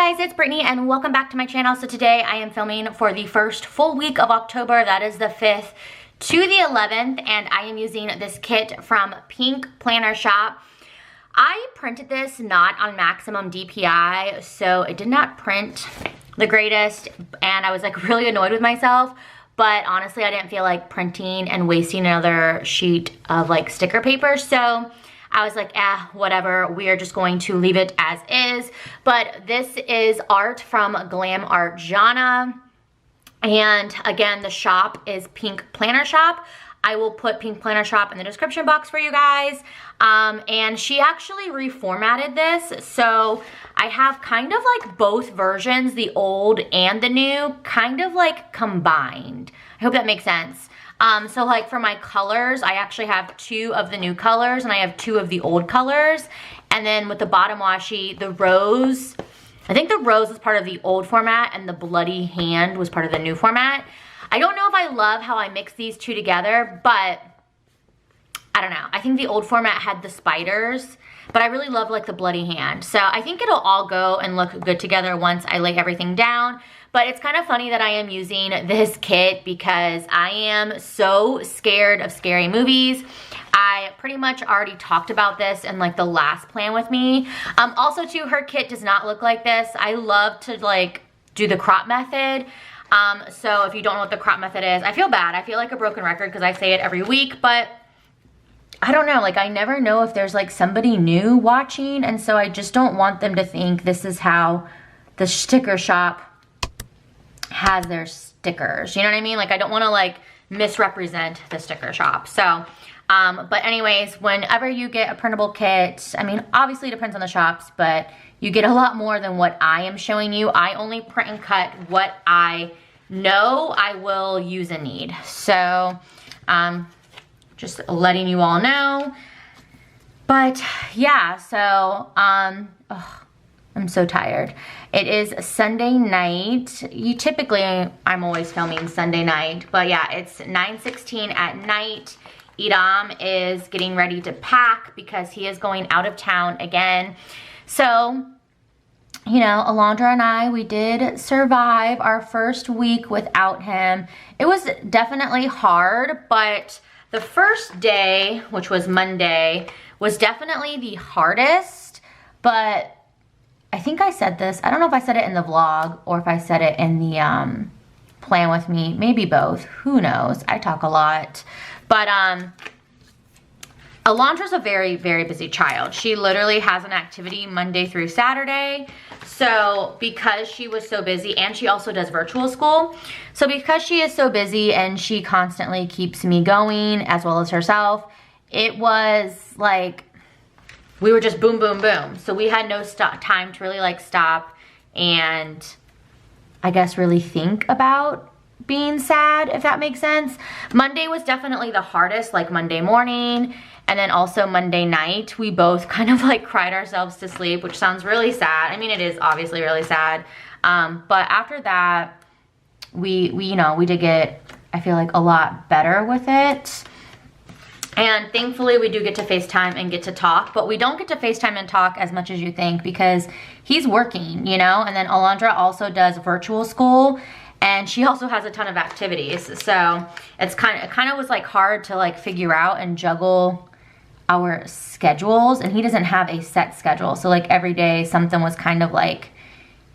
guys, it's Brittany and welcome back to my channel. So today I am filming for the first full week of October. That is the 5th to the 11th, and I am using this kit from Pink Planner Shop. I printed this not on maximum DPI, so it did not print the greatest, and I was like really annoyed with myself. But honestly, I didn't feel like printing and wasting another sheet of like sticker paper, so I was like, whatever, we are just going to leave it as is. But this is art from Glam Art Jana. And again, the shop is Pink Planner Shop. I will put Pink Planner Shop in the description box for you guys. And she actually reformatted this. So I have kind of like both versions, the old and the new, kind of like combined. I hope that makes sense. So like for my colors, I actually have 2 of the new colors and I have 2 of the old colors. And then with the bottom washi, the rose, I think the rose was part of the old format and the bloody hand was part of the new format. I don't know if I love how I mix these 2 together, but I don't know. I think the old format had the spiders, but I really love like the bloody hand. So I think it'll all go and look good together once I lay everything down. But it's kind of funny that I am using this kit because I am so scared of scary movies. I pretty much already talked about this in like the last plan with me. Also too, her kit does not look like this. I love to like do the crop method. So if you don't know what the crop method is, I feel bad. I feel like a broken record because I say it every week, but I don't know, like I never know if there's like somebody new watching, and so I just don't want them to think this is how the sticker shop has their stickers. You know what I mean? Like I don't want to like misrepresent the sticker shop. So, but anyways, whenever you get a printable kit, I mean, obviously it depends on the shops, but you get a lot more than what I am showing you. I only print and cut what I know I will use and need. So, just letting you all know. But yeah, so, I'm so tired. It is Sunday night. I'm always filming Sunday night, but yeah, it's 9:16 at night. Edam is getting ready to pack because he is going out of town again. So, you know, Alondra and I, we did survive our first week without him. It was definitely hard, but the first day, which was Monday, was definitely the hardest, but I think I said this, I don't know if I said it in the vlog or if I said it in the plan with me, maybe both, who knows, I talk a lot. But Alondra's a very, very busy child. She literally has an activity Monday through Saturday. So because she was so busy, and she also does virtual school. So because she is so busy and she constantly keeps me going as well as herself, it was like, we were just boom, boom, boom. So we had no time to really like stop and I guess really think about being sad, if that makes sense. Monday was definitely the hardest, like Monday morning, and then also Monday night, we both kind of like cried ourselves to sleep, which sounds really sad. I mean, it is obviously really sad. But after that, we did get, I feel like, a lot better with it. And thankfully we do get to FaceTime and get to talk, but we don't get to FaceTime and talk as much as you think because he's working, you know? And then Alondra also does virtual school and she also has a ton of activities. So it kind of was like hard to like figure out and juggle our schedules, and he doesn't have a set schedule. So like every day something was kind of like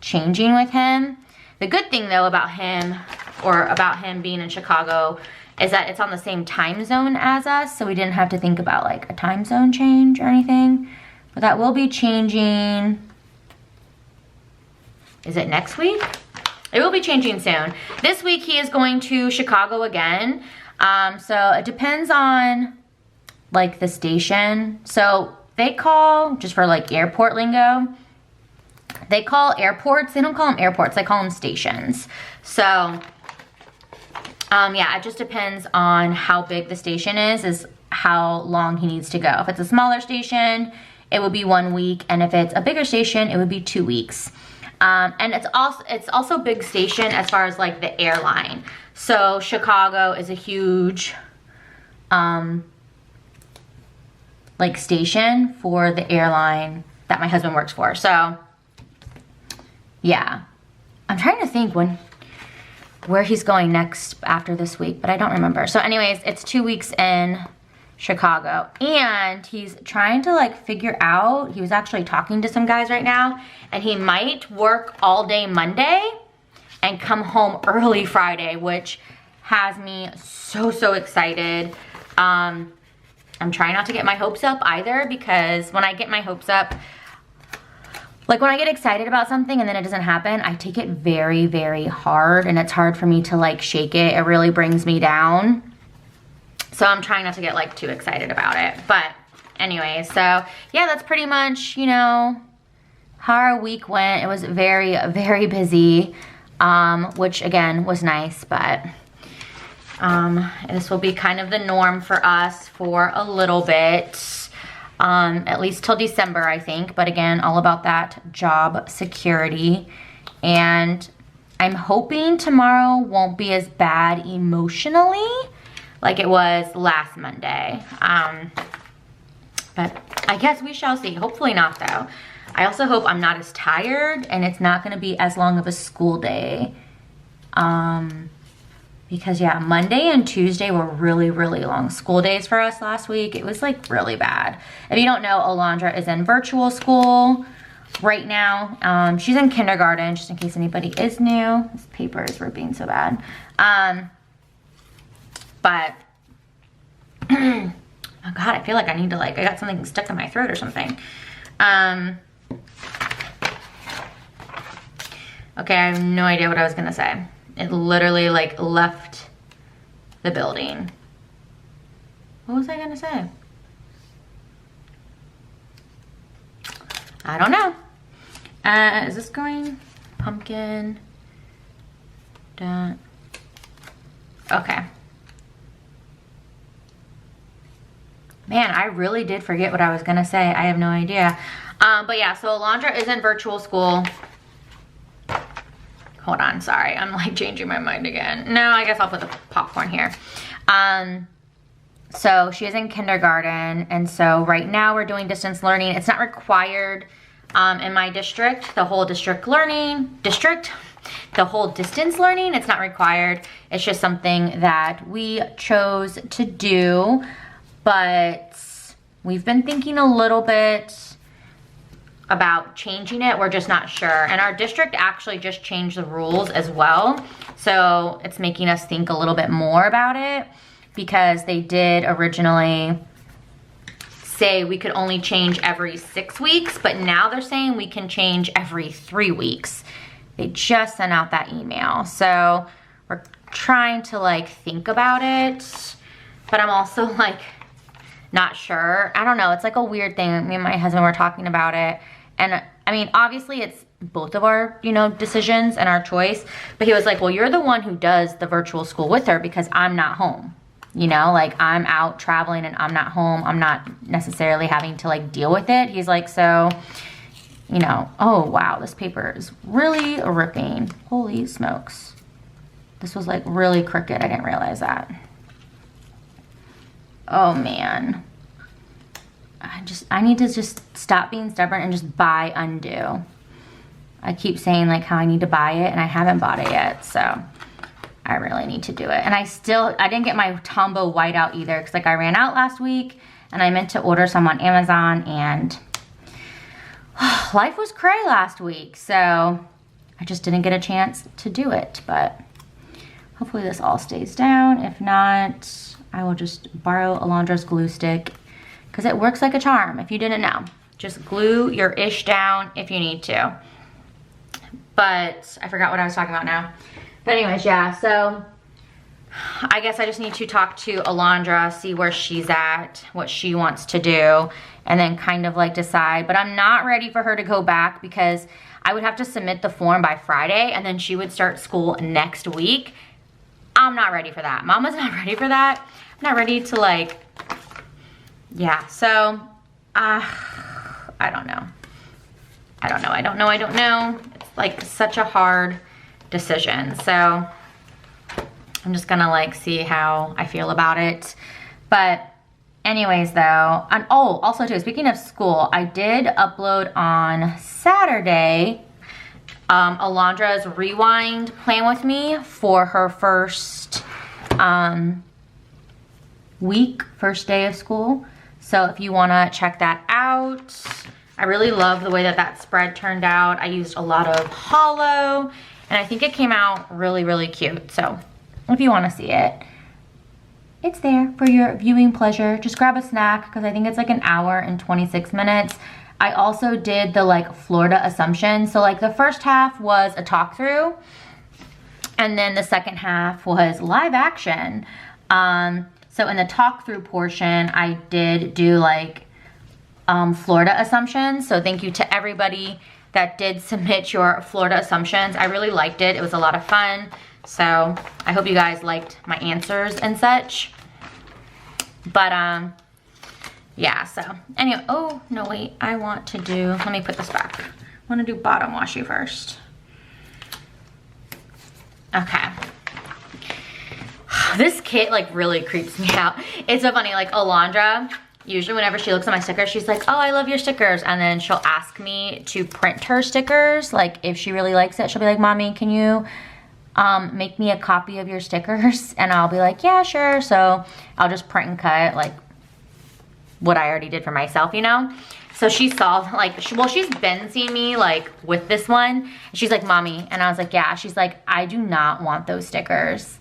changing with him. The good thing though about him being in Chicago is that it's on the same time zone as us, so we didn't have to think about like a time zone change or anything. But that will be changing, is it next week? It will be changing soon. This week he is going to Chicago again. So it depends on like the station. So they call, just for like airport lingo, they call airports, they don't call them airports, they call them stations. So yeah, it just depends on how big the station is how long he needs to go. If it's a smaller station, it would be 1 week, and if it's a bigger station, it would be 2 weeks. And it's also big station as far as like the airline. So Chicago is a huge like station for the airline that my husband works for. So yeah. I'm trying to think where he's going next after this week, but I don't remember. So anyways, it's 2 weeks in Chicago, and he's trying to like figure out, he was actually talking to some guys right now, and he might work all day Monday and come home early Friday, which has me so excited. I'm trying not to get my hopes up either, because when I get my hopes up, like when I get excited about something and then it doesn't happen, I take it very hard, and it's hard for me to like shake it. It really brings me down. So I'm trying not to get like too excited about it. But anyway, so yeah, that's pretty much, you know, how our week went. It was very busy, which again was nice, but this will be kind of the norm for us for a little bit. At least till December, I think. But again, all about that job security. And I'm hoping tomorrow won't be as bad emotionally like it was last Monday. But I guess we shall see. Hopefully not, though. I also hope I'm not as tired and it's not going to be as long of a school day. Because yeah, Monday and Tuesday were really long school days for us last week. It was like really bad. If you don't know, Alondra is in virtual school right now. She's in kindergarten, just in case anybody is new. This paper is ripping so bad. But, oh God, I feel like I need to like, I got something stuck in my throat or something. Okay, I have no idea what I was gonna say. It literally like left the building. What was I gonna say? I don't know. Is this going? Pumpkin. Done. Okay. Man, I really did forget what I was gonna say. I have no idea. But yeah, so Alondra is in virtual school. Hold on, sorry. I'm like changing my mind again. No, I guess I'll put the popcorn here. So she is in kindergarten, and so right now we're doing distance learning. It's not required in my district, the whole distance learning, it's not required. It's just something that we chose to do, but we've been thinking a little bit about changing it. We're just not sure. And our district actually just changed the rules as well. So it's making us think a little bit more about it, because they did originally say we could only change every 6 weeks, but now they're saying we can change every 3 weeks. They just sent out that email. So we're trying to like think about it, but I'm also like not sure. I don't know. It's like a weird thing. Me and my husband were talking about it. And I mean, obviously it's both of our, you know, decisions and our choice. But he was like, well, you're the one who does the virtual school with her, because I'm not home. You know, like I'm out traveling and I'm not home. I'm not necessarily having to like deal with it. He's like, so, you know, oh wow, this paper is really ripping. Holy smokes. This was like really crooked. I didn't realize that. Oh man. I need to just stop being stubborn and just buy undo. I keep saying like how I need to buy it, and I haven't bought it yet, so I really need to do it. And I didn't get my Tombow whiteout either, because like I ran out last week and I meant to order some on Amazon, and life was cray last week, so I just didn't get a chance to do it. But hopefully this all stays down. If not, I will just borrow Alondra's glue stick, because it works like a charm, if you didn't know. Just glue your ish down if you need to. But I forgot what I was talking about now. But anyways, yeah, so I guess I just need to talk to Alondra, see where she's at, what she wants to do, and then kind of like decide. But I'm not ready for her to go back, because I would have to submit the form by Friday, and then she would start school next week. I'm not ready for that. Mama's not ready for that. I'm not ready to like, yeah, so, I don't know. I don't know. It's like such a hard decision. So I'm just gonna like see how I feel about it. But anyways though, and oh, also too, speaking of school, I did upload on Saturday Alondra's Rewind plan with me for her first first day of school. So if you wanna check that out, I really love the way that that spread turned out. I used a lot of hollow, and I think it came out really, really cute. So if you wanna see it, it's there for your viewing pleasure. Just grab a snack, because I think it's like an hour and 26 minutes. I also did the like Florida Assumption. So like the first half was a talk through, and then the second half was live action. So in the talk through portion, I did do like Florida assumptions. So thank you to everybody that did submit your Florida assumptions. I really liked it. It was a lot of fun. So I hope you guys liked my answers and such. But yeah, so anyway, oh no wait, I want to do, let me put this back. I want to do bottom washi first. Okay. This kit like really creeps me out. It's so funny, like Alondra, usually whenever she looks at my stickers, she's like, oh, I love your stickers. And then she'll ask me to print her stickers. Like if she really likes it, she'll be like, Mommy, can you make me a copy of your stickers? And I'll be like, yeah, sure. So I'll just print and cut like what I already did for myself, you know? So she saw like, she's been seeing me like with this one. She's like, Mommy. And I was like, yeah. She's like, I do not want those stickers.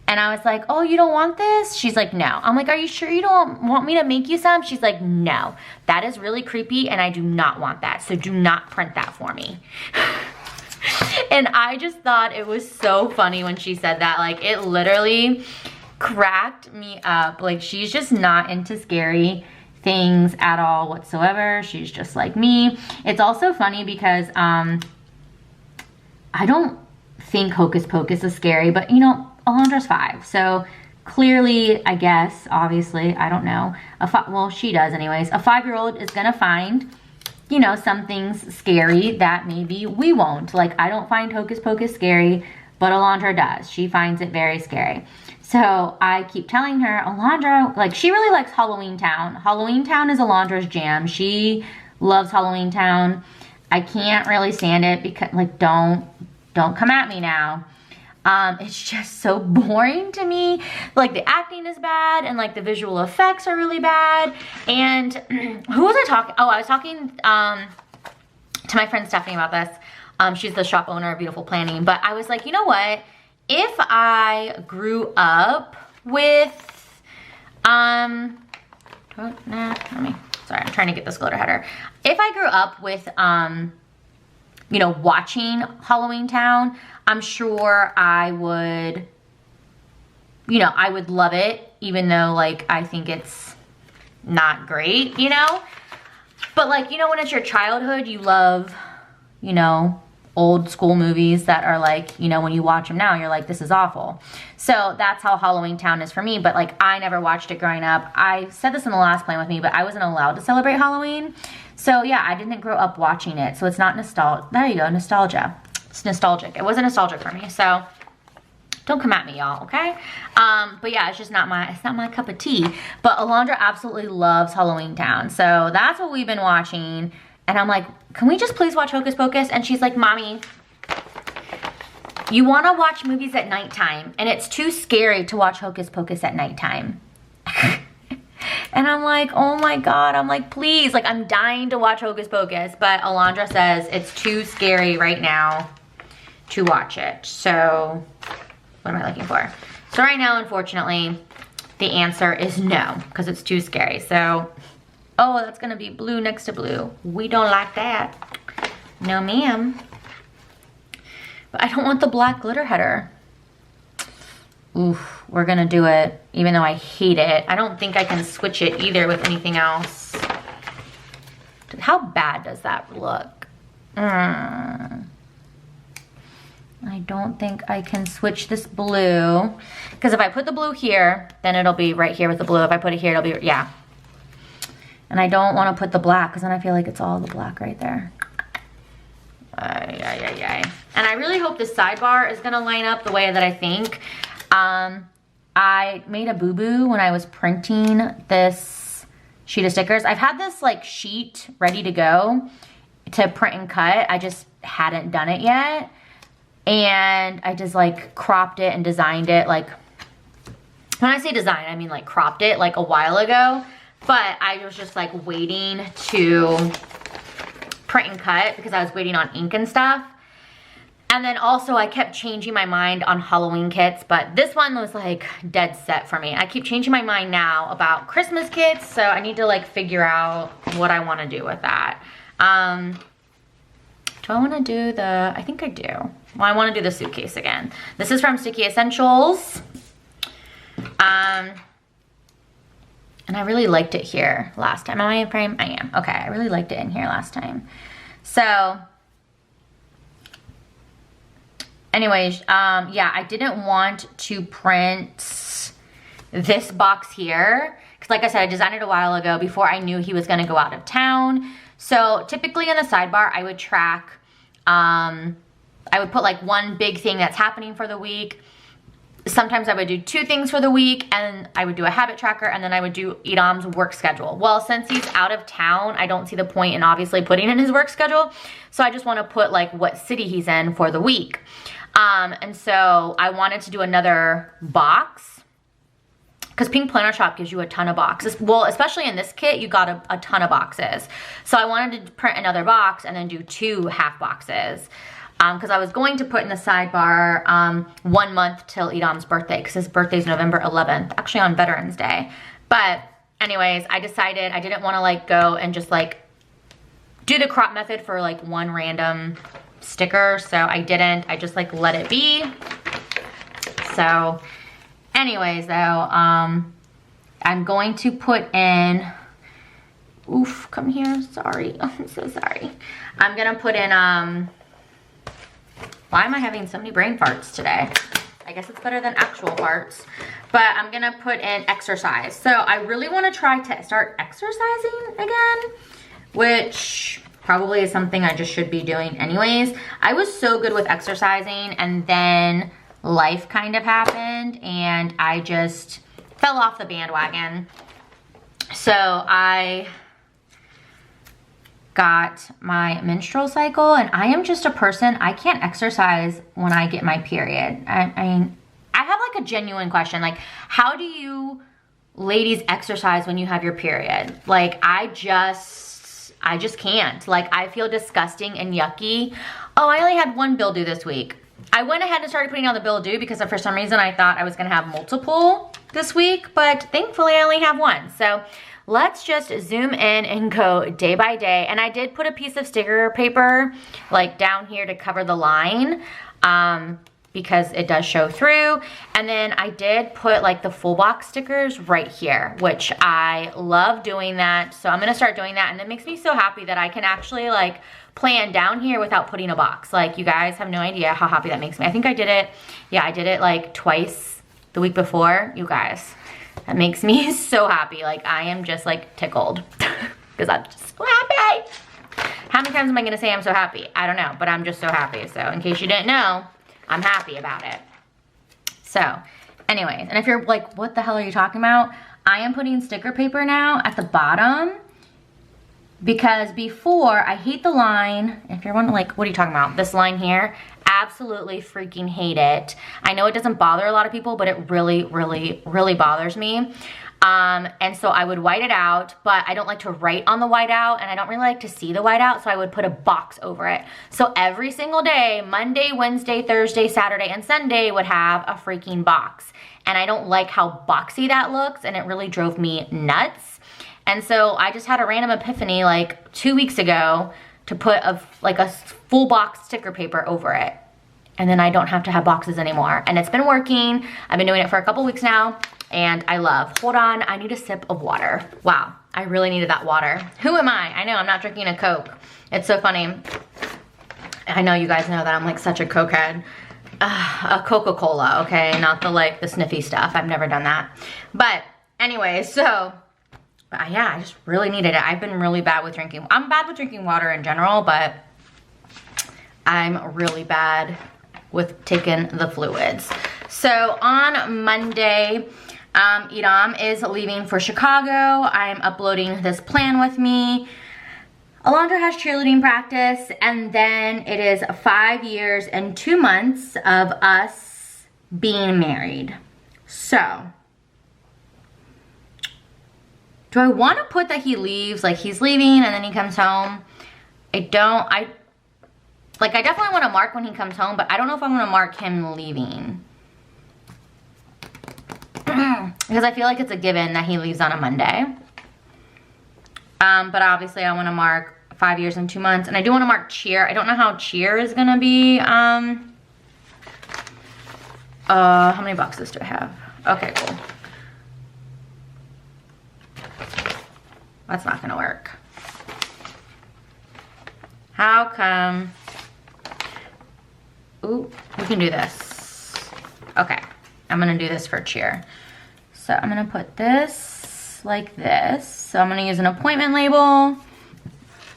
And I was like, oh, you don't want this? She's like, no. I'm like, are you sure you don't want me to make you some? She's like, no, that is really creepy and I do not want that. So do not print that for me. And I just thought it was so funny when she said that. Like it literally cracked me up. Like she's just not into scary things at all whatsoever. She's just like me. It's also funny because I don't think Hocus Pocus is scary, but you know, Alondra's 5, so clearly, I guess, obviously, I don't know. Well, she does anyways. A 5-year-old is gonna find, you know, some things scary that maybe we won't. Like, I don't find Hocus Pocus scary, but Alondra does. She finds it very scary. So I keep telling her, Alondra, like, she really likes Halloween Town. Halloween Town is Alondra's jam. She loves Halloween Town. I can't really stand it because, like, don't come at me now. It's just so boring to me. Like the acting is bad and like the visual effects are really bad. And who was I talking? Oh, I was talking to my friend Stephanie about this. She's the shop owner of Beautiful Planning. But I was like, you know what? If I grew up with, sorry, I'm trying to get this glitter header. If I grew up with, you know, watching Halloween Town, I'm sure I would, you know, I would love it, even though, like, I think it's not great, you know? But, like, you know, when it's your childhood, you love, you know, old school movies that are, like, you know, when you watch them now, you're like, this is awful. So that's how Halloween Town is for me, but, like, I never watched it growing up. I said this in the last plan with me, but I wasn't allowed to celebrate Halloween. So, yeah, I didn't grow up watching it, so it's not nostalgia. There you go, nostalgia. It's nostalgic. It wasn't nostalgic for me, so don't come at me, y'all, okay? But yeah, it's just not my cup of tea. But Alondra absolutely loves Halloween Town, so that's what we've been watching. And I'm like, can we just please watch Hocus Pocus? And she's like, Mommy, you want to watch movies at nighttime, and it's too scary to watch Hocus Pocus at nighttime. And I'm like, oh my God, I'm like, please, like, I'm dying to watch Hocus Pocus, but Alondra says it's too scary right now to watch it. So what am I looking for? So right now, unfortunately, the answer is no, because it's too scary. So, oh, that's gonna be blue next to blue. We don't like that. No, ma'am. But I don't want the black glitter header. Oof, we're gonna do it, even though I hate it. I don't think I can switch it either with anything else. How bad does that look? I don't think I can switch this blue, because if I put the blue here, then it'll be right here with the blue. If I put it here, it'll be, yeah. And I don't want to put the black, because then I feel like it's all the black right there. And I really hope this sidebar is gonna line up the way that I think. I made a boo-boo when I was printing this sheet of stickers. I've had this like sheet ready to go to print and cut. I just hadn't done it yet. And I just like cropped it and designed it. Like, when I say design, I mean like cropped it like a while ago. But I was just like waiting to print and cut because I was waiting on ink and stuff. And then also I kept changing my mind on Halloween kits, but this one was like dead set for me. I keep changing my mind now about Christmas kits, so I need to like figure out what I want to do with that. Do I want to do the, I think I do. Well, I want to do the suitcase again. This is from Sticky Essentials. And I really liked it here last time. Am I in frame? I am. Okay, I really liked it in here last time. So, anyways, yeah, I didn't want to print this box here. Because like I said, I designed it a while ago before I knew he was going to go out of town. So typically in the sidebar, I would track, I would put like one big thing that's happening for the week. Sometimes I would do 2 things for the week, and I would do a habit tracker, and then I would do Edam's work schedule. Well, since he's out of town, I don't see the point in obviously putting in his work schedule. So I just want to put like what city he's in for the week. And so I wanted to do another box because Pink Planner Shop gives you a ton of boxes. Well, especially in this kit, you got a ton of boxes. So I wanted to print another box and then do 2 half boxes. Because I was going to put in the sidebar 1 month till Edam's birthday, because his birthday's November 11th, actually on Veterans Day. But anyways, I decided I didn't want to like go and just like do the crop method for like one random sticker, so I didn't. I just like let it be. So anyways though, I'm going to put in, oof, come here, sorry, I'm so sorry. I'm gonna put in, why am I having so many brain farts today? I guess it's better than actual farts. But I'm gonna put in exercise. So I really wanna try to start exercising again, which probably is something I just should be doing anyways. I was so good with exercising, and then life kind of happened and I just fell off the bandwagon. So I got my menstrual cycle, and I am just a person, I can't exercise when I get my period. I mean, I have like a genuine question, like how do you ladies exercise when you have your period? Like I just can't. Like I feel disgusting and yucky. Oh, I only had 1 bill due this week. I went ahead and started putting on the bill due because for some reason I thought I was gonna have multiple this week, but thankfully I only have 1. So let's just zoom in and go day by day. And I did put a piece of sticker paper like down here to cover the line because it does show through. And then I did put like the full box stickers right here, which I love doing that. So I'm gonna start doing that, and it makes me so happy that I can actually like plan down here without putting a box. Like you guys have no idea how happy that makes me. I think I did it, yeah, I did it like twice the week before, you guys. That makes me so happy. Like I am just like tickled because I'm just so happy. How many times am I gonna say I'm so happy? I don't know, but I'm just so happy. So in case you didn't know, I'm happy about it. So anyways, and if you're like, what the hell are you talking about? I am putting sticker paper now at the bottom because before, I hate the line. If you're wondering like, what are you talking about? This line here, absolutely freaking hate it. I know it doesn't bother a lot of people, but it really, really, really bothers me. And so I would white it out, but I don't like to write on the whiteout, and I don't really like to see the whiteout, so I would put a box over it. So every single day, Monday, Wednesday, Thursday, Saturday, and Sunday would have a freaking box. And I don't like how boxy that looks, and it really drove me nuts. And so I just had a random epiphany like 2 weeks ago to put a full box sticker paper over it. And then I don't have to have boxes anymore. And it's been working. I've been doing it for a couple weeks now, and I love. Hold on, I need a sip of water. Wow, I really needed that water. Who am I? I know I'm not drinking a Coke. It's so funny. I know you guys know that I'm like such a Coke head. A Coca-Cola, okay? Not the sniffy stuff. I've never done that. But anyway, so yeah, I just really needed it. I've been really bad with drinking. I'm bad with drinking water in general, but I'm really bad with taking the fluids. So on Monday, Edam is leaving for Chicago. I'm uploading this plan with me. Alondra has cheerleading practice, and then it is 5 years and 2 months of us being married. So, do I want to put that he leaves, like he's leaving and then he comes home? I definitely want to mark when he comes home, but I don't know if I want to mark him leaving. Because I feel like it's a given that he leaves on a Monday. But obviously I want to mark 5 years and 2 months. And I do want to mark cheer. I don't know how cheer is going to be. How many boxes do I have? Okay, cool. That's not going to work. How come? Ooh, we can do this. Okay, I'm going to do this for cheer. So I'm going to put this like this. So I'm going to use an appointment label.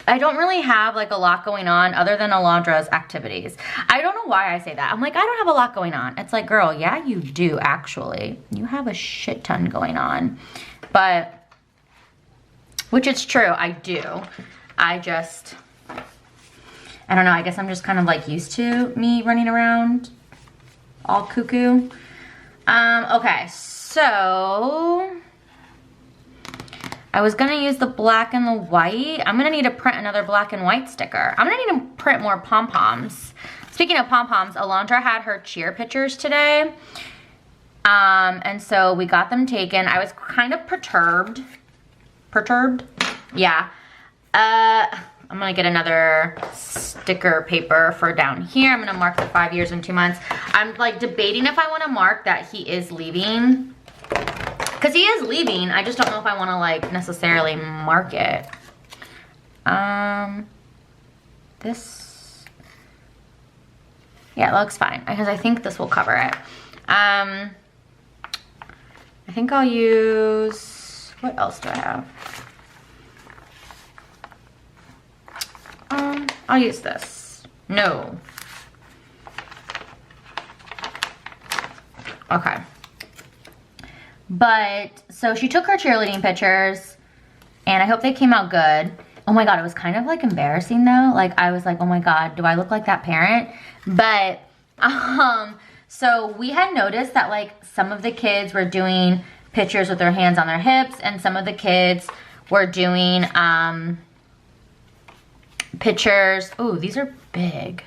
I don't really have like a lot going on other than Alondra's activities. I don't know why I say that. I'm like, I don't have a lot going on. It's like, girl, yeah, you do actually. You have a shit ton going on. But, which is true, I do. I don't know, I guess I'm just kind of like used to me running around all cuckoo. Okay, so I was gonna use the black and the white. I'm gonna need to print another black and white sticker. I'm gonna need to print more pom-poms. Speaking of pom-poms, Alondra had her cheer pictures today. And so we got them taken. I was kind of perturbed. Yeah. I'm gonna get another sticker paper for down here. I'm gonna mark the 5 years and 2 months. I'm like debating if I wanna mark that he is leaving. Cause he is leaving, I just don't know if I wanna like necessarily mark it. This, yeah, it looks fine because I think this will cover it. I think I'll use, what else do I have? I'll use this. No. Okay. But, so she took her cheerleading pictures, and I hope they came out good. Oh my God, it was kind of like embarrassing though. Like, I was like, oh my God, do I look like that parent? But, so we had noticed that like some of the kids were doing pictures with their hands on their hips, and some of the kids were doing, pictures. Ooh, these are big.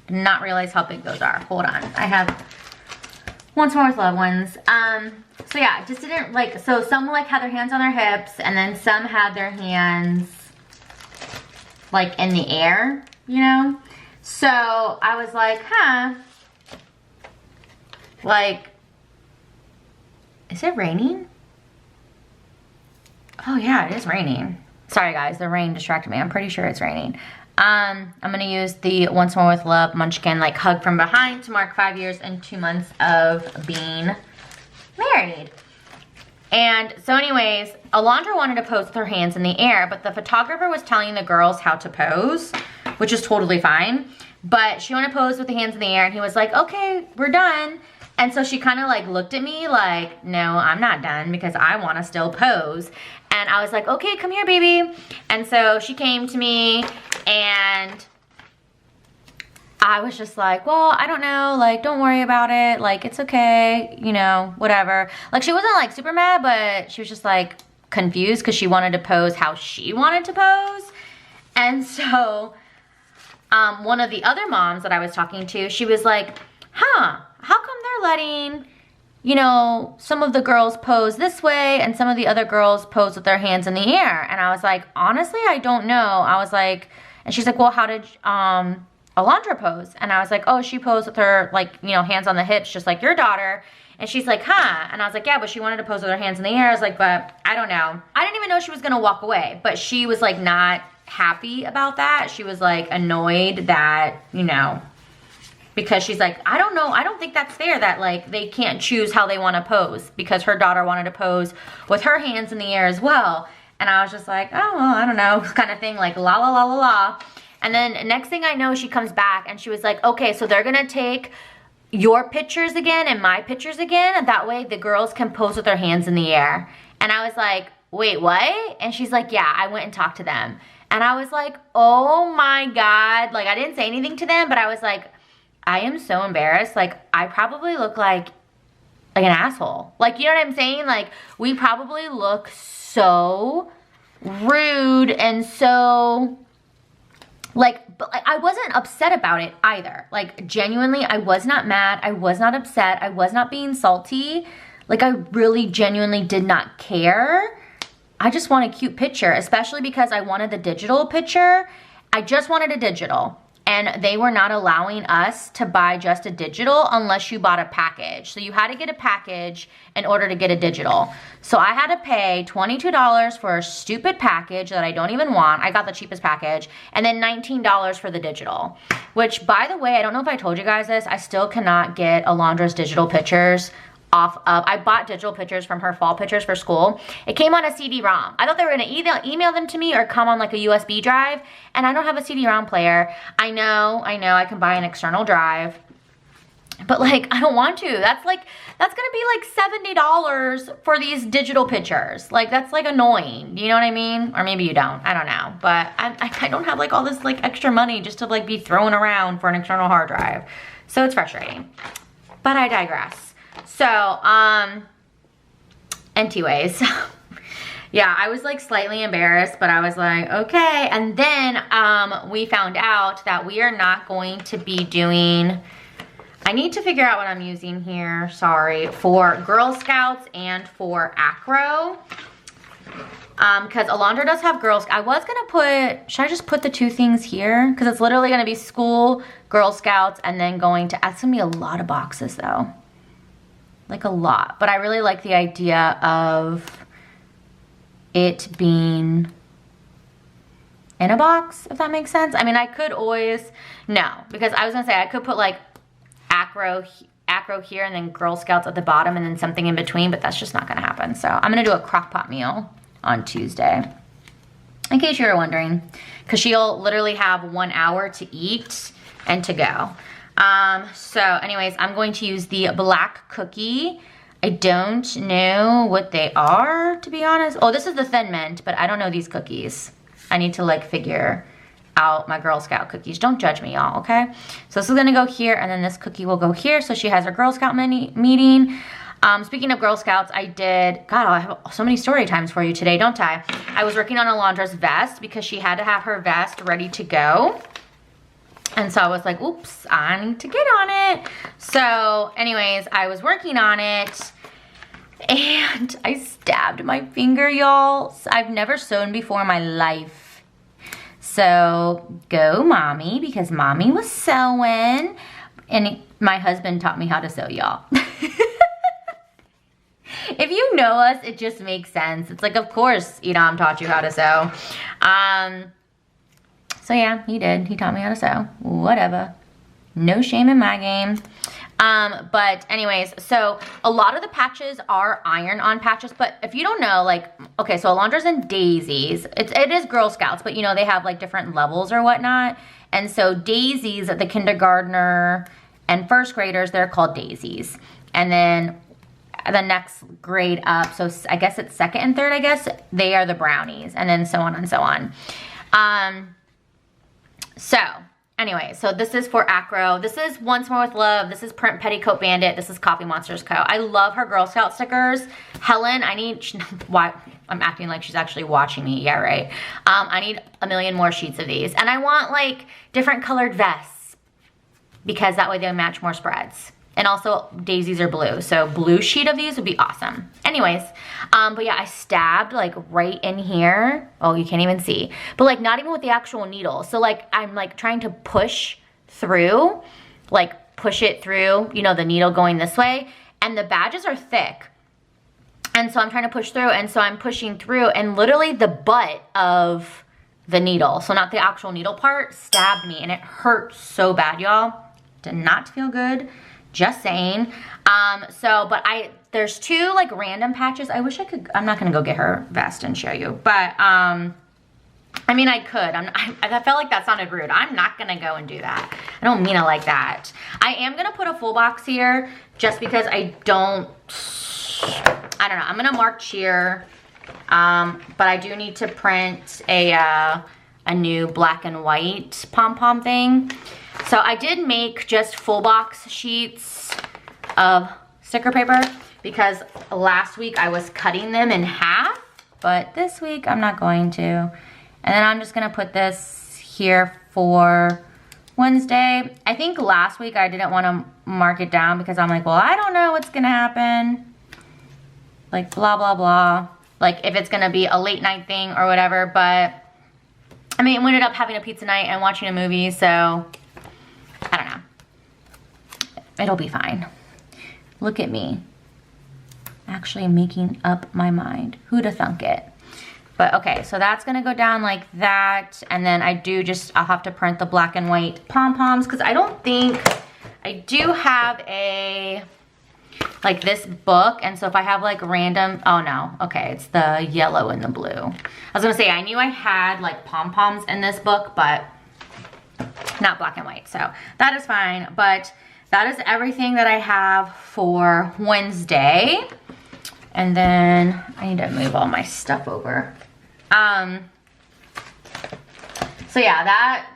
Did not realize how big those are. Hold on. I have Once More with Loved Ones. So yeah, just didn't like, so some like had their hands on their hips, and then some had their hands like in the air, you know? So I was like, huh, like, is it raining? Oh yeah, it is raining. Sorry guys, the rain distracted me. I'm pretty sure it's raining. I'm gonna use the Once More with Love Munchkin like hug from behind to mark 5 years and 2 months of being married. And so anyways, Alondra wanted to pose with her hands in the air, but the photographer was telling the girls how to pose, which is totally fine. But she wanted to pose with the hands in the air, and he was like, okay, we're done. And so she kind of like looked at me like, no, I'm not done because I want to still pose. And I was like, okay, come here, baby. And so she came to me, and I was just like, well, I don't know, like, don't worry about it. Like, it's okay, you know, whatever. Like, she wasn't like super mad, but she was just like confused because she wanted to pose how she wanted to pose. And so one of the other moms that I was talking to, she was like, huh, how come they're letting, you know, some of the girls pose this way and some of the other girls pose with their hands in the air? And I was like, honestly, I don't know. I was like, and she's like, well, how did Alondra pose? And I was like, oh, she posed with her, like, you know, hands on the hips, just like your daughter. And she's like, huh? And I was like, yeah, but she wanted to pose with her hands in the air. I was like, but I don't know. I didn't even know she was gonna walk away, but she was like not happy about that. She was like annoyed that, you know, because she's like, I don't know, I don't think that's fair that like they can't choose how they want to pose, because her daughter wanted to pose with her hands in the air as well. And I was just like, oh, well, I don't know, kind of thing, like la la la la la. And then next thing I know, she comes back and she was like, okay, so they're gonna take your pictures again and my pictures again, and that way the girls can pose with their hands in the air. And I was like, wait, what? And she's like, yeah, I went and talked to them. And I was like, oh my God. Like, I didn't say anything to them, but I was like, I am so embarrassed. Like, I probably look like an asshole. Like, you know what I'm saying? Like, we probably look so rude and so, like, but I wasn't upset about it either. Like, genuinely, I was not mad. I was not upset. I was not being salty. Like, I really genuinely did not care. I just want a cute picture, especially because I wanted the digital picture. I just wanted a digital. And they were not allowing us to buy just a digital unless you bought a package. So you had to get a package in order to get a digital. So I had to pay $22 for a stupid package that I don't even want. I got the cheapest package. And then $19 for the digital. Which, by the way, I don't know if I told you guys this, I still cannot get Alondra's digital pictures off of, I bought digital pictures from her fall pictures for school. It came on a CD-ROM. I thought they were gonna email them to me or come on like a USB drive, and I don't have a CD-ROM player. I know, I can buy an external drive, but like, I don't want to. That's gonna be like $70 for these digital pictures. Like, that's like annoying, you know what I mean? Or maybe you don't, I don't know. But I don't have like all this like extra money just to like be thrown around for an external hard drive. So it's frustrating, but I digress. So, anyways, yeah, I was like slightly embarrassed, but I was like, okay. And then, we found out that we are not going to be doing, I need to figure out what I'm using here, sorry, for Girl Scouts and for Acro. Cause Alondra does have Girl Scouts. I was gonna should I just put the two things here? Cause it's literally gonna be school, Girl Scouts, and then it's gonna be a lot of boxes though. Like a lot, but I really like the idea of it being in a box, if that makes sense. I mean, I could always, no, because I was gonna say I could put like Acro here and then Girl Scouts at the bottom and then something in between, but that's just not gonna happen. So I'm gonna do a crock pot meal on Tuesday, in case you were wondering, because she'll literally have 1 hour to eat and to go. So anyways, I'm going to use the black cookie. I don't know what they are, to be honest. Oh, this is the Thin Mint, but I don't know these cookies. I need to like figure out my Girl Scout cookies. Don't judge me, y'all, okay? So this is gonna go here, and then this cookie will go here. So she has her Girl Scout meeting. Speaking of Girl Scouts, I have so many story times for you today, don't I? I was working on Alondra's vest because she had to have her vest ready to go. And so I was like, oops, I need to get on it. So anyways, I was working on it and I stabbed my finger, y'all. I've never sewn before in my life. So go mommy, because mommy was sewing. And my husband taught me how to sew, y'all. If you know us, it just makes sense. It's like, of course, Edom taught you how to sew. So yeah, he did. He taught me how to sew. Whatever. No shame in my game. But anyways, so a lot of the patches are iron-on patches, but if you don't know, like, okay, so Alondra's in Daisies. It is Girl Scouts, but you know, they have like different levels or whatnot. And so Daisies, the kindergartner and first graders, they're called Daisies. And then the next grade up, so I guess it's second and third, I guess, they are the Brownies, and then so on and so on. So anyway, so this is for Acro. This is Once More With Love. This is Petticoat Bandit. This is Coffee Monsters Co. I love her Girl Scout stickers. Helen, why? I'm acting like she's actually watching me. Yeah, right. I need a million more sheets of these. And I want like different colored vests because that way they match more spreads. And also Daisies are blue, so blue sheet of these would be awesome. Anyways, but yeah, I stabbed like right in here. Oh, you can't even see. But like not even with the actual needle. So like I'm like trying to push through, like push it through, you know, the needle going this way. And the badges are thick. And so I'm trying to push through, and so I'm pushing through, and literally the butt of the needle, so not the actual needle part, stabbed me, and it hurt so bad, y'all. Did not feel good. Just saying. There's two like random patches. I wish I could, I'm not gonna go get her vest and show you, but I mean, I could. I felt like that sounded rude. I'm not gonna go and do that. I don't mean it like that. I am gonna put a full box here just because I don't know. I'm gonna mark cheer, but I do need to print a a new black and white pom-pom thing. So I did make just full box sheets of sticker paper because last week I was cutting them in half, but this week I'm not going to. And then I'm just gonna put this here for Wednesday. I think last week I didn't want to mark it down because I'm like, well, I don't know what's gonna happen. Like blah, blah, blah. Like if it's gonna be a late night thing or whatever, but I mean, we ended up having a pizza night and watching a movie, so I don't know. It'll be fine. Look at me. Actually making up my mind. Who'da thunk it? But okay, so that's gonna go down like that. And then I'll have to print the black and white pom-poms because I don't think, I do have like this book. And so if I have like random, oh no, okay, it's the yellow and the blue. I was gonna say, I knew I had like pom-poms in this book, but not black and white. So that is fine. But that is everything that I have for Wednesday. And then I need to move all my stuff over. So yeah, that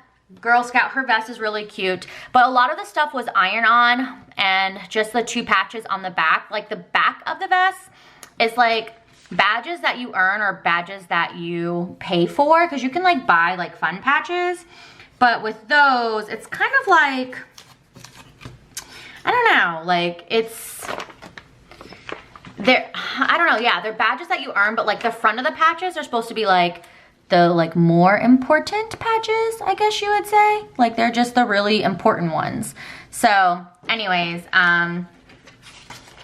Girl Scout, her vest is really cute, but a lot of the stuff was iron-on and just the 2 patches on the back. Like the back of the vest is like badges that you earn or badges that you pay for, because you can like buy like fun patches, but with those, it's kind of like, I don't know, like I don't know, yeah, they're badges that you earn, but like the front of the patches are supposed to be like the like more important patches, I guess you would say. Like they're just the really important ones. So anyways,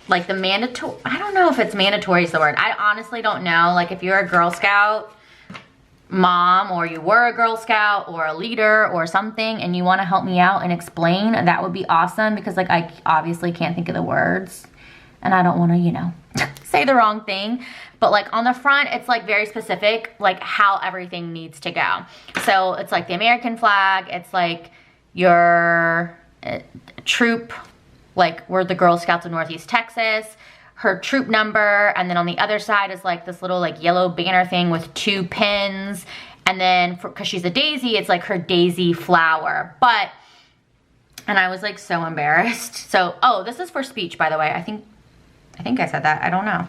like the mandatory, I don't know if it's mandatory is the word. I honestly don't know. Like if you're a Girl Scout mom or you were a Girl Scout or a leader or something and you want to help me out and explain, that would be awesome, because like I obviously can't think of the words and I don't want to, you know, say the wrong thing. But like on the front, it's like very specific, like how everything needs to go. So it's like the American flag, it's like your troop, like we're the Girl Scouts of Northeast Texas, her troop number, and then on the other side is like this little like yellow banner thing with 2 pins. And then because she's a daisy, it's like her daisy flower. And I was like so embarrassed. So, oh, this is for speech, by the way. I think I said that, I don't know.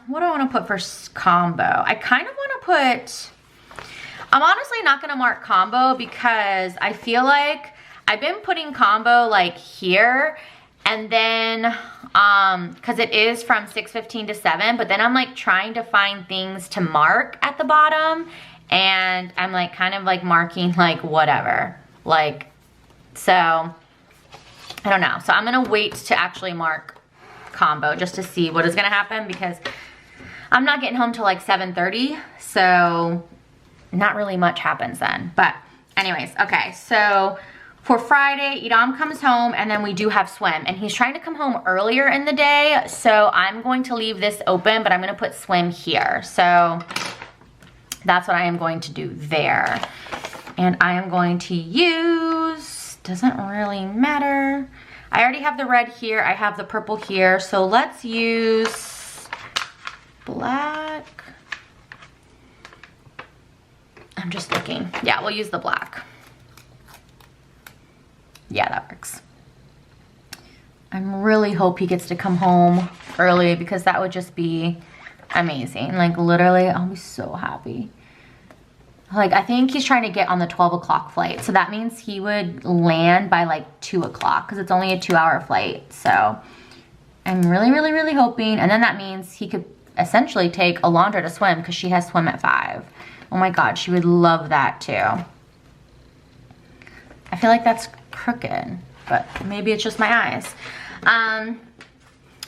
What do I want to put for combo? I kind of want to put, I'm honestly not going to mark combo because I feel like I've been putting combo like here, and then, cause it is from 6:15 to 7, but then I'm like trying to find things to mark at the bottom, and I'm like kind of like marking like whatever, like, so I don't know. So I'm going to wait to actually mark combo just to see what is gonna happen, because I'm not getting home till like 7:30, so not really much happens then. But anyways, okay, so for Friday, Edom comes home and then we do have swim, and he's trying to come home earlier in the day, so I'm going to leave this open, but I'm gonna put swim here. So that's what I am going to do there. And I am going to use, doesn't really matter, I already have the red here, I have the purple here, so let's use black. I'm just looking. Yeah, we'll use the black. Yeah, that works. I really hope he gets to come home early, because that would just be amazing. Like literally, I'll be so happy. Like, I think he's trying to get on the 12 o'clock flight. So that means he would land by like 2 o'clock, because it's only a 2-hour flight. So I'm really, really, really hoping. And then that means he could essentially take Alondra to swim, because she has swim at 5. Oh my God, she would love that too. I feel like that's crooked, but maybe it's just my eyes.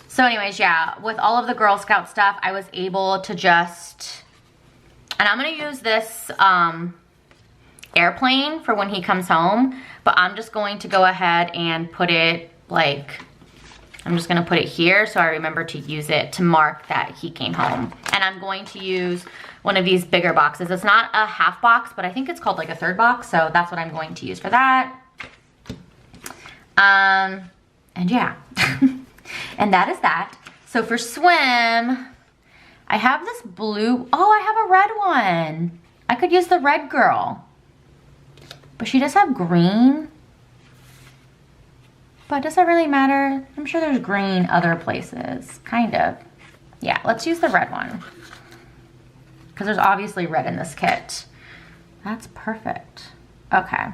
So anyways, yeah, with all of the Girl Scout stuff, I was able to just, and I'm gonna use this airplane for when he comes home, but I'm just going to go ahead and put it like, I'm just gonna put it here so I remember to use it to mark that he came home. And I'm going to use one of these bigger boxes. It's not a half box, but I think it's called like a 3rd box, so that's what I'm going to use for that. And yeah, and that is that. So for swim, I have this blue, oh, I have a red one. I could use the red girl. But she does have green. But does that really matter? I'm sure there's green other places, kind of. Yeah, let's use the red one. Because there's obviously red in this kit. That's perfect. Okay.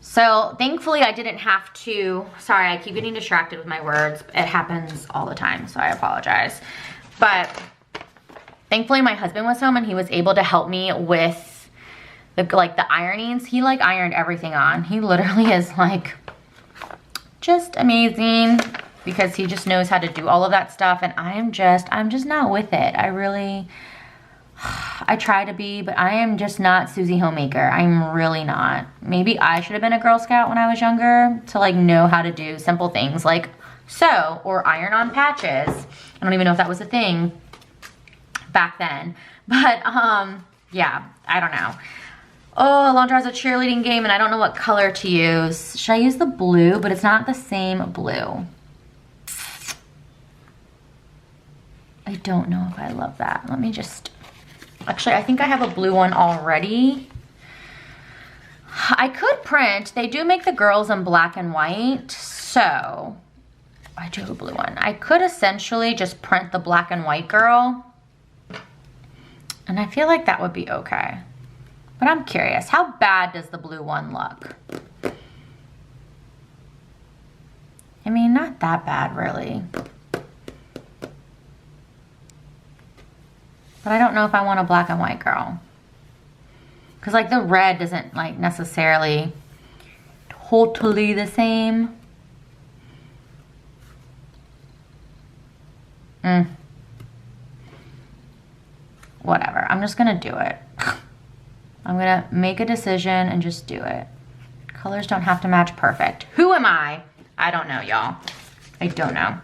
So thankfully I didn't have to, sorry, I keep getting distracted with my words. It happens all the time, so I apologize. But thankfully my husband was home and he was able to help me with the ironings. He like ironed everything on. He literally is like just amazing because he just knows how to do all of that stuff, and I'm just not with it. I try to be, but I am just not Susie Homemaker. I'm really not. Maybe I should have been a Girl Scout when I was younger to like know how to do simple things like sew or iron on patches. I don't even know if that was a thing back then. But yeah, I don't know. Oh, Alondra has a cheerleading game and I don't know what color to use. Should I use the blue? But it's not the same blue. I don't know if I love that. Let me just... Actually, I think I have a blue one already. I could print. They do make the girls in black and white, so I do have a blue one. I could essentially just print the black and white girl, and I feel like that would be okay. But I'm curious, how bad does the blue one look? I mean, not that bad, really. But I don't know if I want a black and white girl. Because like the red doesn't like necessarily totally the same. Whatever, I'm just gonna do it. I'm gonna make a decision and just do it. Colors don't have to match perfect. Who am I? I don't know, y'all. I don't know.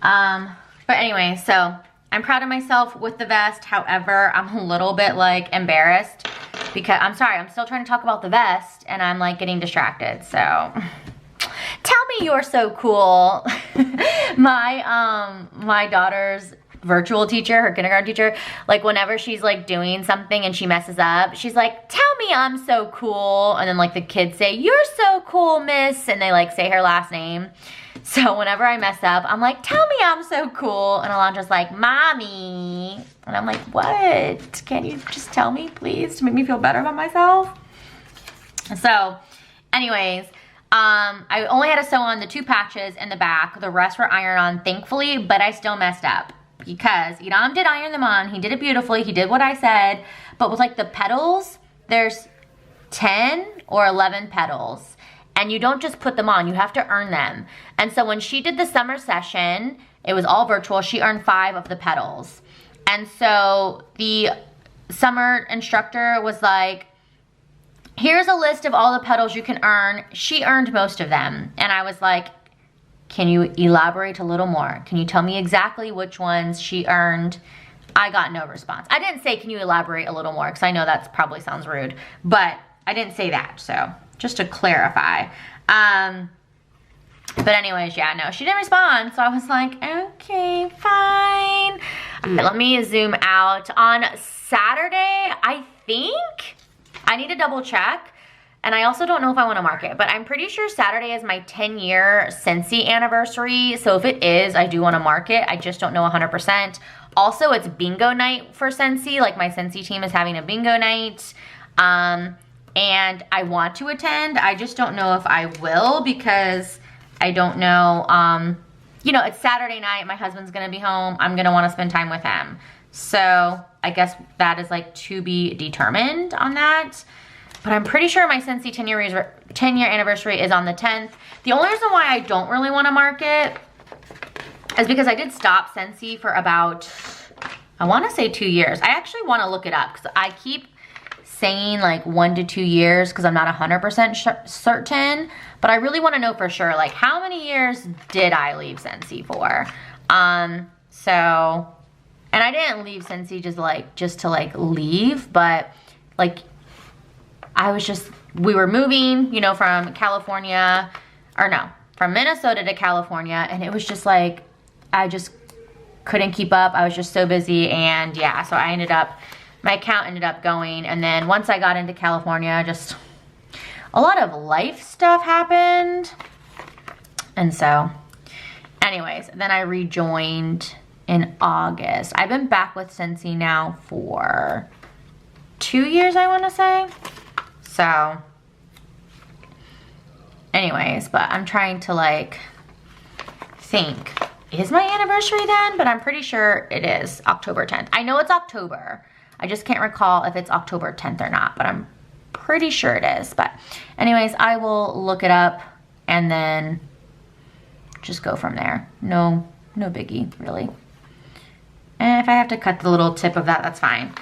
But anyway, so I'm proud of myself with the vest. However, I'm a little bit like embarrassed because I'm sorry, I'm still trying to talk about the vest and I'm like getting distracted. So tell me you're so cool. My daughter's virtual teacher, her kindergarten teacher, like whenever she's like doing something and she messes up, she's like, tell me I'm so cool. And then like the kids say, you're so cool, miss. And they like say her last name. So whenever I mess up, I'm like, tell me I'm so cool. And Alondra's like, mommy. And I'm like, what? Can you just tell me, please, to make me feel better about myself? So anyways, I only had to sew on the 2 patches in the back. The rest were ironed on, thankfully, but I still messed up because Idam did iron them on. He did it beautifully. He did what I said. But with like the petals, there's 10 or 11 petals. And you don't just put them on, you have to earn them. And so when she did the summer session, it was all virtual, she earned 5 of the petals. And so the summer instructor was like, here's a list of all the petals you can earn. She earned most of them. And I was like, can you elaborate a little more? Can you tell me exactly which ones she earned? I got no response. I didn't say, can you elaborate a little more? Because I know that probably sounds rude, but I didn't say that, so just to clarify. But anyways, yeah, no, she didn't respond. So I was like, okay, fine. Let me zoom out. On Saturday, I think, I need to double check. And I also don't know if I want to mark it, but I'm pretty sure Saturday is my 10-year Scentsy anniversary. So if it is, I do want to mark it. I just don't know 100%. Also, it's bingo night for Scentsy. Like my Scentsy team is having a bingo night. And I want to attend. I just don't know if I will because I don't know, you know, it's Saturday night. My husband's gonna be home. I'm gonna wanna spend time with him. So I guess that is like to be determined on that. But I'm pretty sure my Scentsy 10-year anniversary is on the 10th. The only reason why I don't really wanna mark it is because I did stop Scentsy for about, I wanna say 2 years. I actually wanna look it up because I keep saying like 1 to 2 years because I'm not 100% certain, but I really want to know for sure, like how many years did I leave Scentsy for? So, and I didn't leave Scentsy just to leave, but like we were moving, you know, from California, or no, from Minnesota to California, and it was just like, I just couldn't keep up. I was just so busy, and yeah, so I ended up, my account ended up going, and then once I got into California, just a lot of life stuff happened. And so, anyways, then I rejoined in August. I've been back with Scentsy now for 2 years, I want to say. So, anyways, but I'm trying to like think, is my anniversary then? But I'm pretty sure it is October 10th. I know it's October. I just can't recall if it's October 10th or not, but I'm pretty sure it is. But anyways, I will look it up and then just go from there. No biggie, really. And if I have to cut the little tip of that, that's fine.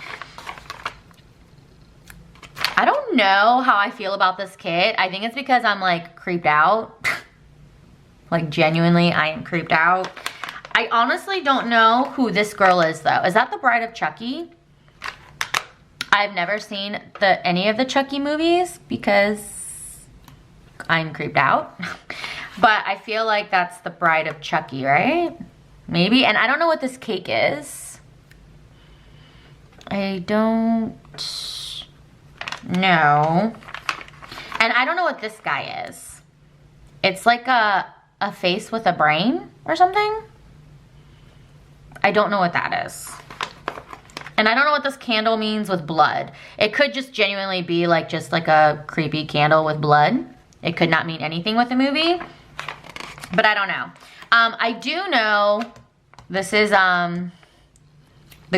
I don't know how I feel about this kit. I think it's because I'm like creeped out. Like genuinely, I am creeped out. I honestly don't know who this girl is though. Is that the Bride of Chucky? I've never seen any of the Chucky movies because I'm creeped out. But I feel like that's the Bride of Chucky, right? Maybe, and I don't know what this cake is. I don't know. And I don't know what this guy is. It's like a face with a brain or something. I don't know what that is. And I don't know what this candle means with blood. It could just genuinely be like just like a creepy candle with blood. It could not mean anything with the movie. But I don't know. I do know this is The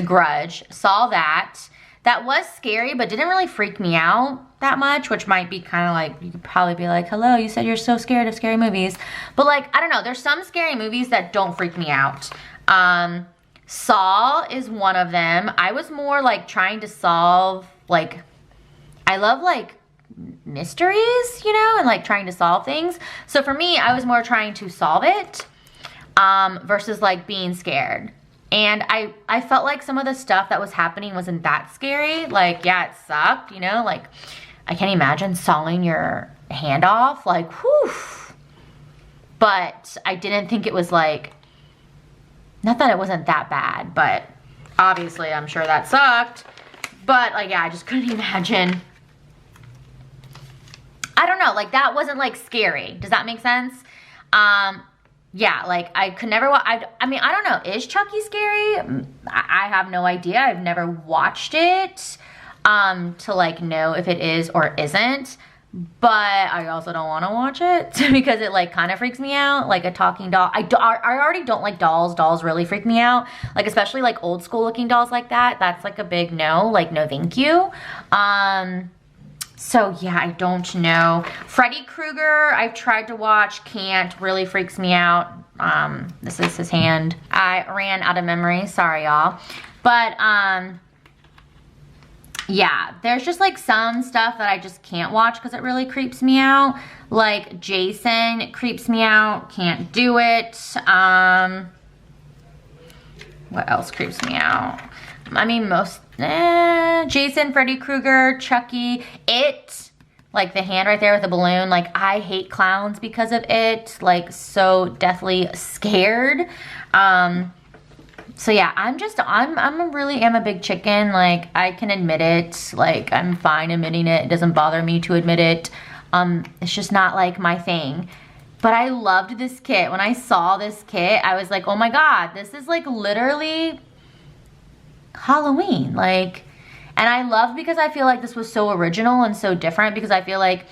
Grudge. Saw that. That was scary, but didn't really freak me out that much, which might be kind of like, you could probably be like, hello, you said you're so scared of scary movies. But like, I don't know, there's some scary movies that don't freak me out. Saw is one of them. I was more like trying to solve, like, I love like mysteries, you know, and like trying to solve things. So for me, I was more trying to solve it versus like being scared. And I felt like some of the stuff that was happening wasn't that scary. Like, yeah, it sucked, you know, like I can't imagine sawing your hand off, like, whew. But I didn't think it was like, not that it wasn't that bad, but obviously I'm sure that sucked. But like, yeah, I just couldn't imagine. I don't know, like that wasn't like scary. Does that make sense? Yeah, like I could never watch, I mean, I don't know, is Chucky scary? I have no idea. I've never watched it to like know if it is or isn't. But I also don't want to watch it because it like kind of freaks me out, like a talking doll. I already don't like dolls. Dolls really freak me out, like especially like old school looking dolls like that. That's like a big no, like no thank you. So yeah, I don't know. Freddy Krueger, I've tried to watch, can't, really freaks me out. This is his hand. I ran out of memory, sorry y'all. But yeah, there's just like some stuff that I just can't watch because it really creeps me out. Like Jason creeps me out, can't do it. What else creeps me out? I mean, Jason, Freddy Krueger, Chucky, It, like the hand right there with the balloon. Like I hate clowns because of it, like so deathly scared. So yeah, I really am a big chicken. Like I can admit it, like I'm fine admitting it. It doesn't bother me to admit it. It's just not like my thing. But I loved this kit. When I saw this kit, I was like, oh my God, this is like literally Halloween. Like, and I love because I feel like this was so original and so different because I feel like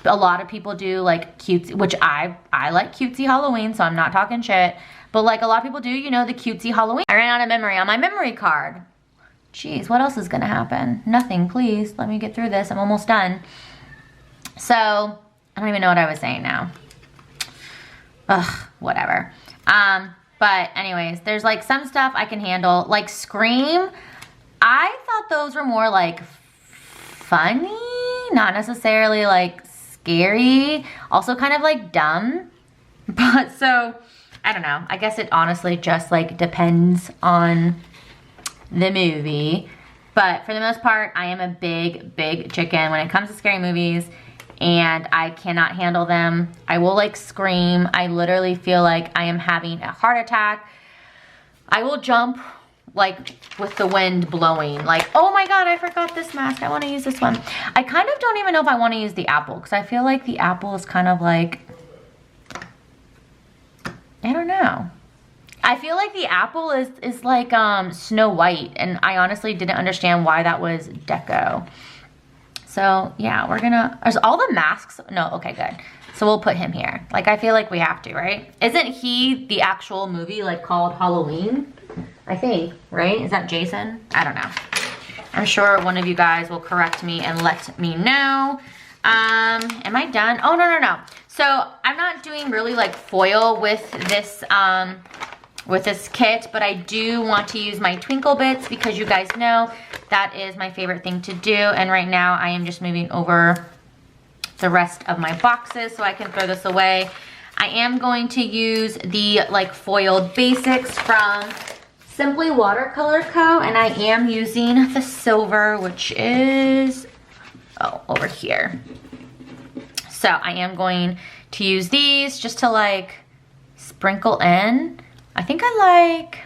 a lot of people do like cutesy, which I like cutesy Halloween, so I'm not talking shit. But like a lot of people do, you know, the cutesy Halloween. I ran out of memory on my memory card. Jeez, what else is gonna happen? Nothing, please. Let me get through this. I'm almost done. So, I don't even know what I was saying now. Ugh, whatever. But anyways, there's like some stuff I can handle. Like Scream, I thought those were more like funny, not necessarily like scary. Also kind of like dumb. But so, I don't know. I guess it honestly just like depends on the movie. But for the most part, I am a big, big chicken when it comes to scary movies. And I cannot handle them. I will like scream. I literally feel like I am having a heart attack. I will jump like with the wind blowing. Like, oh my God, I forgot this mask. I want to use this one. I kind of don't even know if I want to use the apple because I feel like the apple is kind of like, I don't know. I feel like the apple is like Snow White, and I honestly didn't understand why that was deco. So yeah, we're gonna, is all the masks? No, okay, good. So we'll put him here. Like, I feel like we have to, right? Isn't he the actual movie like called Halloween? I think, right? Is that Jason? I don't know. I'm sure one of you guys will correct me and let me know. Am I done? Oh, no. So I'm not doing really like foil with this kit, but I do want to use my twinkle bits because you guys know that is my favorite thing to do. And right now I am just moving over the rest of my boxes so I can throw this away. I am going to use the like foiled basics from Simply Watercolor Co. And I am using the silver, which is, oh, over here. So I am going to use these just to like sprinkle in. I think I like,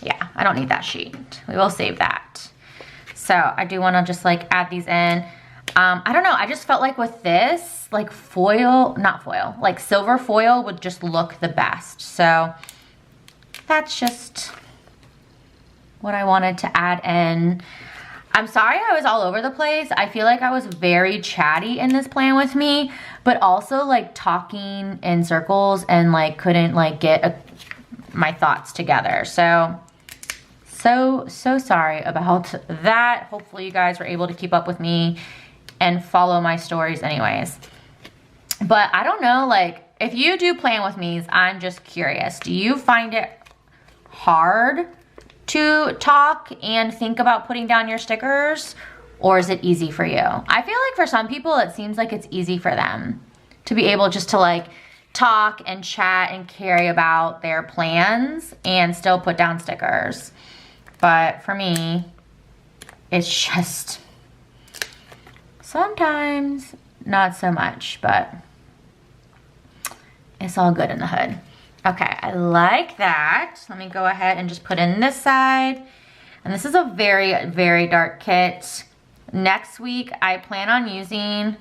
yeah, I don't need that sheet. We will save that. So I do want to just like add these in. I don't know, I just felt like with this, like foil, not foil, like silver foil would just look the best. So that's just what I wanted to add in. I'm sorry I was all over the place. I feel like I was very chatty in this plan with me, but also like talking in circles and like couldn't like get my thoughts together. So sorry about that. Hopefully you guys were able to keep up with me and follow my stories anyways. But I don't know, like if you do plan with me, I'm just curious. Do you find it hard to talk and think about putting down your stickers, or is it easy for you? I feel like for some people, it seems like it's easy for them to be able just to like talk and chat and carry about their plans and still put down stickers. But for me, it's just sometimes not so much, but it's all good in the hood. Okay, I like that. Let me go ahead and just put in this side. And this is a very, very dark kit. Next week, I plan on using,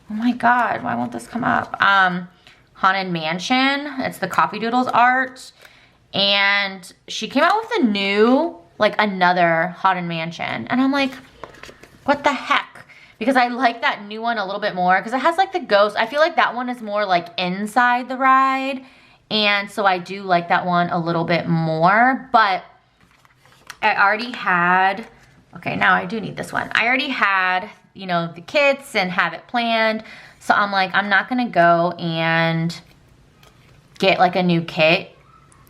oh my God, why won't this come up? Haunted Mansion. It's the Coffee Doodles art. And she came out with a new, like another Haunted Mansion. And I'm like, what the heck? Because I like that new one a little bit more because it has like the ghost. I feel like that one is more like inside the ride. And so I do like that one a little bit more, but I already had, okay, now I do need this one. I already had, you know, the kits and have it planned. So I'm like, I'm not gonna go and get like a new kit.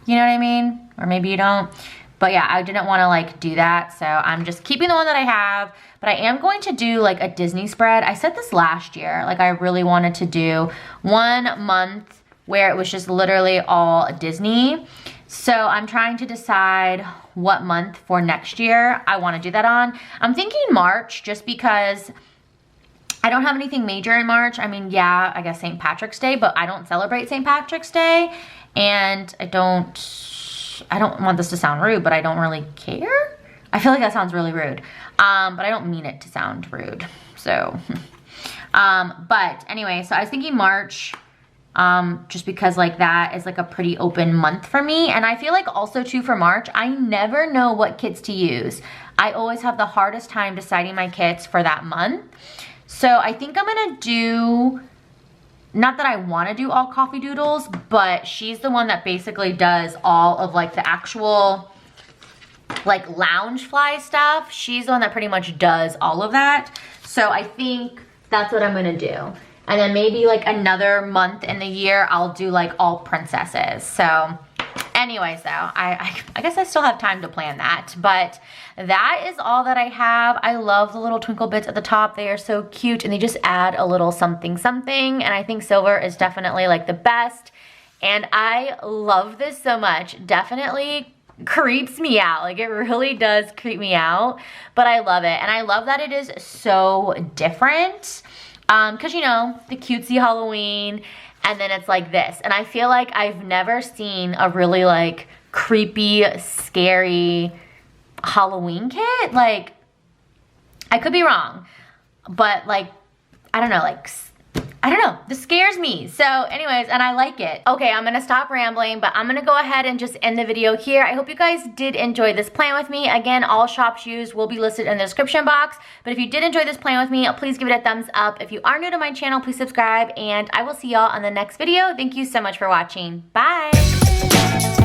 You know what I mean? Or maybe you don't. But yeah, I didn't wanna like do that. So I'm just keeping the one that I have, but I am going to do like a Disney spread. I said this last year, like I really wanted to do 1 month where it was just literally all Disney. So I'm trying to decide what month for next year I want to do that on. I'm thinking March just because I don't have anything major in March. I mean, yeah, I guess St. Patrick's Day, but I don't celebrate St. Patrick's Day. And I don't want this to sound rude, but I don't really care. I feel like that sounds really rude. But I don't mean it to sound rude. So, but anyway, so I was thinking March, just because like that is like a pretty open month for me. And I feel like also too for March, I never know what kits to use. I always have the hardest time deciding my kits for that month. So I think I'm gonna do, not that I wanna do all Coffee Doodles, but she's the one that basically does all of like the actual like lounge fly stuff. She's the one that pretty much does all of that. So I think that's what I'm gonna do. And then maybe like another month in the year, I'll do like all princesses. So anyways though, I guess I still have time to plan that. But that is all that I have. I love the little twinkle bits at the top. They are so cute and they just add a little something something. And I think silver is definitely like the best. And I love this so much. Definitely creeps me out. Like it really does creep me out. But I love it. And I love that it is so different. Cause you know, the cutesy Halloween, and then it's like this. And I feel like I've never seen a really like creepy, scary Halloween kit. Like, I could be wrong, but like, I don't know, like, I don't know, this scares me. So anyways, and I like it. Okay, I'm gonna stop rambling, but I'm gonna go ahead and just end the video here. I hope you guys did enjoy this plan with me. Again, all shops used will be listed in the description box, but if you did enjoy this plan with me, please give it a thumbs up. If you are new to my channel, please subscribe, and I will see y'all on the next video. Thank you so much for watching. Bye.